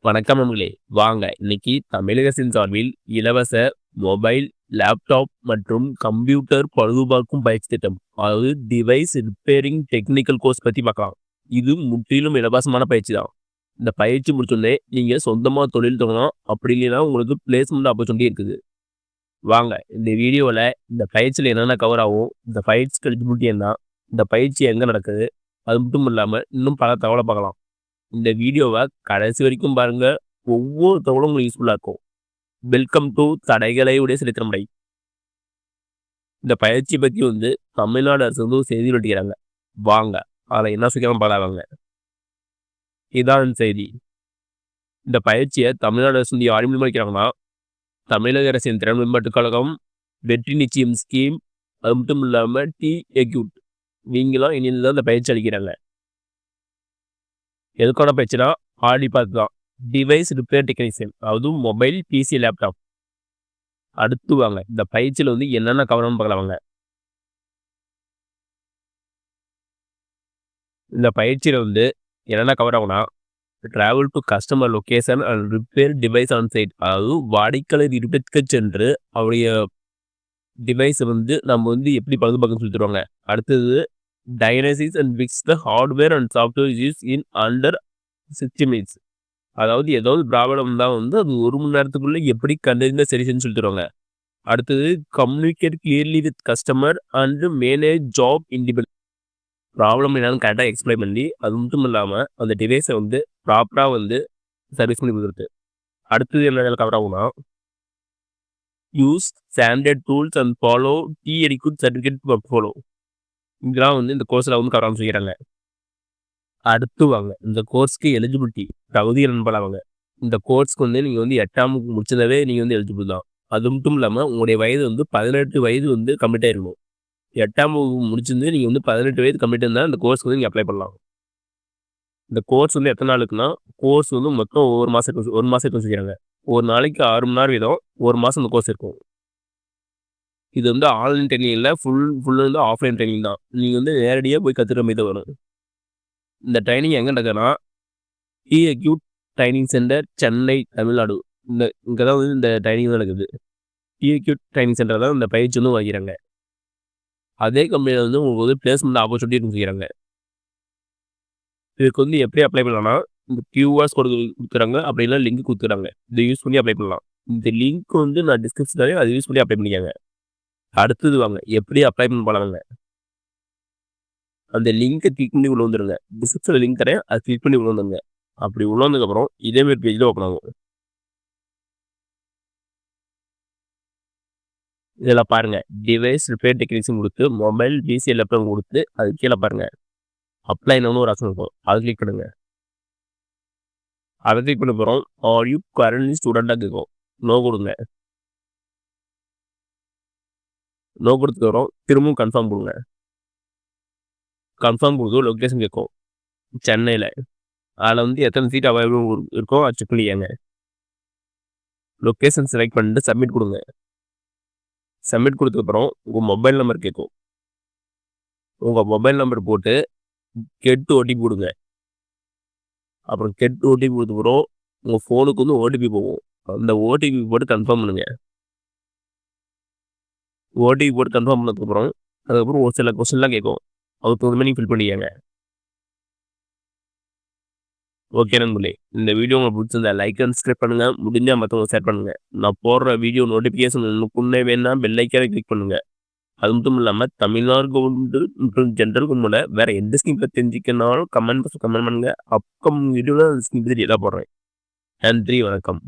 வணக்கம் நண்பர்களே. வாங்க இன்னைக்கு தமிழக அரசின் சார்பில் இலவச மொபைல், லேப்டாப் மற்றும் கம்ப்யூட்டர் பழுதுபார்க்கும் பயிற்சி திட்டம், அதாவது டிவைஸ் ரிப்பேரிங் டெக்னிக்கல் கோர்ஸ் பத்தி பார்க்கலாம். இது முற்றிலும் இலவசமான பயிற்சி தான். இந்த பயிற்சி முடிச்சோடனே நீங்க சொந்தமா தொழில் தொடங்கலாம். அப்படி இல்லைன்னா உங்களுக்கு பிளேஸ்மெண்ட் ஆப்பர்ச்சுனிட்டி இருக்குது. வாங்க இந்த வீடியோவில் இந்த பயிற்சியில் என்னென்ன கவர் ஆகும், இந்த பயிற்சிக்கு எலிஜிபிலிட்டி என்ன, இந்த பயிற்சி எங்கே நடக்குது, அது மட்டும் இல்லாமல் இன்னும் பல தகவலை பார்க்கலாம். இந்த வீடியோவை கடைசி வரைக்கும் பாருங்க. ஒவ்வொரு தகவலும் உங்களுக்கு யூஸ்ஃபுல்லாக இருக்கும். வெல்கம் டு தடைகளை உடைய சரித்திரமுறை. இந்த பயிற்சி பற்றி தமிழ்நாடு அரசு ஒரு செய்தி வெளியிட்டாங்க. வாங்க அதில் என்ன சொல்லிக்காம பார்க்கலாங்க. இதான் செய்தி. இந்த பயிற்சியை தமிழ்நாடு அரசு யார் மூலியமாக வைக்கிறாங்கன்னா, தமிழக அரசின் திறன் மேம்பாட்டுக் கழகம், வெற்றி நிச்சயம் ஸ்கீம், அது மட்டும் இல்லாமல் எக்யூட் நீங்களாம் இனியில் தான் இந்த பயிற்சி அளிக்கிறாங்க. எதுக்கான பயிற்சினா ஆடி பார்த்து தான். டிவைஸ் ரிப்பேர் டெக்னீஷியன், அதாவது மொபைல், பிசி, லேப்டாப். அடுத்து வாங்க இந்த பயிற்சியில் என்னென்ன கவனம் பார்க்கலாங்க. இந்த பயிற்சியில் என்னென்ன கவர் ஆகும்னா, travel to customer location and repair device on site, அதாவது வாடிக்கையாளர் இருப்பிடத்துக்கு சென்று அவருடைய டிவைஸை நம்ம எப்படி பழுதுபார்க்கணும்னு சொல்லி தருவாங்க. அடுத்தது diagnosis and fix the hardware and software used in under 60 minutes. அதாவது ஏதாவது ப்ராப்ளம் தான் அது 1 மணி நேரத்துக்குள்ள எப்படி கண்டறிந்த சரின்னு சொல்லி தருவாங்க. அடுத்தது communicate clearly with customer and manage job independent. Problem என்னன்னு கரெக்டாக எக்ஸ்பிளைன் பண்ணி அது மட்டும் இல்லாமல் அந்த டிவைஸை ப்ராப்பராக சர்வீஸ் பண்ணி கொடுக்குறது. அடுத்தது என்ன கவர் ஆகும்னா, use standard tools and follow etiquette certificate follow. இதெல்லாம் இந்த கோர்ஸில் கவர் செய்கிறாங்க. அடுத்து வாங்க இந்த கோர்ஸ்க்கு எலிஜிபிலிட்டி தகுதி நண்பலாவாங்க. இந்த கோர்ஸ்க்கு நீங்கள் 8ஆம் வகுப்பு முடிச்சதாவே நீங்கள் எலிஜிபிள் தான். அது மட்டும் இல்லாமல் உங்களுடைய வயது 18 வயது கம்ப்ளீட் ஆயிருக்கும். 8ஆம் வகுப்பு முடிச்சிருந்து நீங்கள் 18 வயது கம்ப்ளீட் இருந்தால் இந்த கோர்ஸ்க்கு நீங்கள் அப்ளை பண்ணலாம். இந்த கோர்ஸ் எத்தனை நாளுக்குன்னா, கோர்ஸ் மொத்தம் ஒரு மாதத்துக்கு செய்கிறாங்க. ஒரு நாளைக்கு 6 மணி நேரம் வீதம், ஒரு மாதம் இந்த கோர்ஸ் இருக்கும். இது ஆன்லைன் ட்ரைனிங் இல்லை, ஃபுல் ஆஃப்லைன் ட்ரைனிங் தான். நீங்கள் நேரடியாக போய் கற்றுக்கிற மாதிரி தான் வரும். இந்த ட்ரைனிங் எங்கே நடக்குதுன்னா, எக்யூட் ட்ரைனிங் சென்டர், சென்னை, தமிழ்நாடு. இங்கே தான் இந்த ட்ரைனிங் நடக்குது. எக்யூட் ட்ரைனிங் சென்டர் தான் இந்த பயிற்சி வாங்கிறாங்க. அதே கம்பெனியில் உங்களுக்கு பிளேஸ்மெண்ட் ஆப்பர்ச்சுனிட்டி செய்கிறாங்க. இதுக்கு எப்படி அப்ளை பண்ணலாம்னா, இந்த கியூஆர்ஸ் கொடுக்குறாங்க, அப்படின்னா லிங்க் கொடுத்துறாங்க. இதை யூஸ் பண்ணி அப்ளை பண்ணலாம். இந்த லிங்க் நான் டிஸ்கிரிப்ஷன்லேயே அதை யூஸ் பண்ணி அப்ளை பண்ணிக்காங்க. அடுத்தது வாங்க எப்படி அப்ளை பண்ணலாங்க. அந்த லிங்கை கிளிக் பண்ணி உள்ள வந்துருங்க. டிஸ்கிரிப்ஷனில் லிங்க் தரேன், அதை கிளிக் பண்ணி உள்ள வந்துருங்க. அப்படி உள்ள வந்ததுக்கப்புறம் இதேமாரி பேஜில் ஓப்பன் ஆகும். இதில் பாருங்கள், டிவைஸ் ரிப்பேர் டெக்னீஷியன் கொடுத்து, மொபைல், பிசி, லேப்டாப் கொடுத்து, அது கீழே பாருங்கள் அப்ளைன்னு ஒரு ஆப்ஷன் இருக்கும். அதை கிளிக் பண்ணுங்க. அதை கிளிக் பண்ண போகிறோம். ஆர் யூ கரண்ட்லி ஸ்டூடெண்ட்டாக இருக்கும். நோ கொடுங்க. நோ கொடுத்துட்டு வரோம். திரும்பவும் கன்ஃபார்ம் கொடுங்க. கன்ஃபார்ம் கொடுத்து லொக்கேஷன் கேட்கும், சென்னையில். அதில் எத்தனை சீட் அவைலபிள் இருக்கோ அது செக் பண்ணிக்கங்க. லொக்கேஷன் செலக்ட் பண்ணிட்டு சப்மிட் கொடுங்க. சப்மிட் கொடுத்ததுக்கப்புறம் உங்கள் மொபைல் நம்பர் கேட்கும். உங்கள் மொபைல் நம்பர் போட்டு கெட் ஓடிபி கொடுங்க. அப்புறம் கெட் ஓடிபி கொடுத்தப்புறம் உங்கள் ஃபோனுக்கு ஓடிபி போகும். அந்த ஓடிபி போட்டு கன்ஃபார்ம் பண்ணுங்க. ஓடிபி போட்டு கன்ஃபார்ம் பண்ணதுக்கப்புறம் அதுக்கப்புறம் ஒரு சில கொஸ்டின்லாம் கேட்கும். அதுக்கு தகுந்த மாதிரி ஃபில் பண்ணிக்கங்க. ஓகே நண்பர்களே, இந்த வீடியோ உங்களுக்கு பிடிச்சிருந்தா லைக் அண்ட் சப்ஸ்கிரைப் பண்ணுங்கள். முடிஞ்சால் மற்றவங்க ஷேர் பண்ணுங்கள். நான் போடுற வீடியோ நோட்டிஃபிகேஷன் முன்னே வேணா பெல் ஐக்கானை கிளிக் பண்ணுங்கள். அது மட்டும் இல்லாமல் தமிழ்நாடு கவர்மெண்ட் மற்றும் ஜென்ரல் கவர்மெண்ட்டில் வேறு எந்த ஸ்கீம் பற்றி தெரிஞ்சுக்கனாலும் கமெண்ட் பண்ணுங்கள். அப்கமிங் வீடியோவில் அந்த ஸ்கீம் பற்றி எல்லாம் போடுறேன். நன்றி, வணக்கம்.